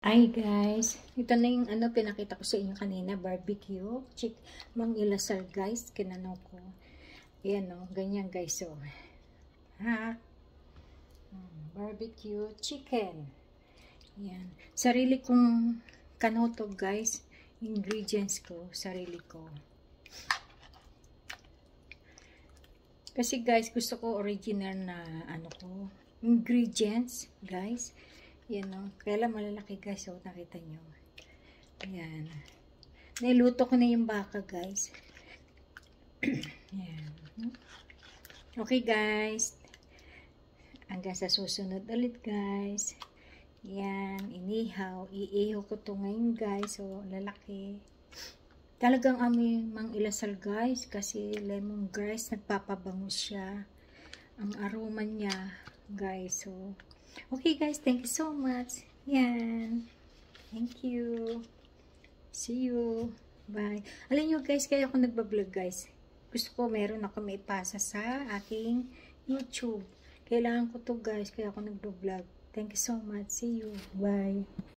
Hi guys, ito na yung pinakita ko sa inyo kanina, barbecue, mang ilasal guys, kinano ko. Ayan o, ganyan guys o. Ha? Barbecue chicken. Ayan. Sarili kong kanoto guys, ingredients ko, sarili ko. Kasi guys, gusto ko original na ingredients guys. Yan o. Kaya lang malalaki guys. O, nakita nyo. Ayan. Niluto ko na yung baka guys. Ayan. Okay guys. Hanggang sa susunod ulit guys. Ayan. Inihaw. Iihaw ko to ngayon guys. O, lalaki. Talagang amoy mang ilasal guys. Kasi lemongrass. Nagpapabango siya. Ang aroma niya guys. So, okay guys, thank you so much. Yan. Thank you. See you. Bye. Alam nyo guys, kaya ako nagbablog guys. Gusto ko meron ako maipasa sa aking YouTube. Kailangan ko to guys, kaya ako nagbablog. Thank you so much. See you. Bye.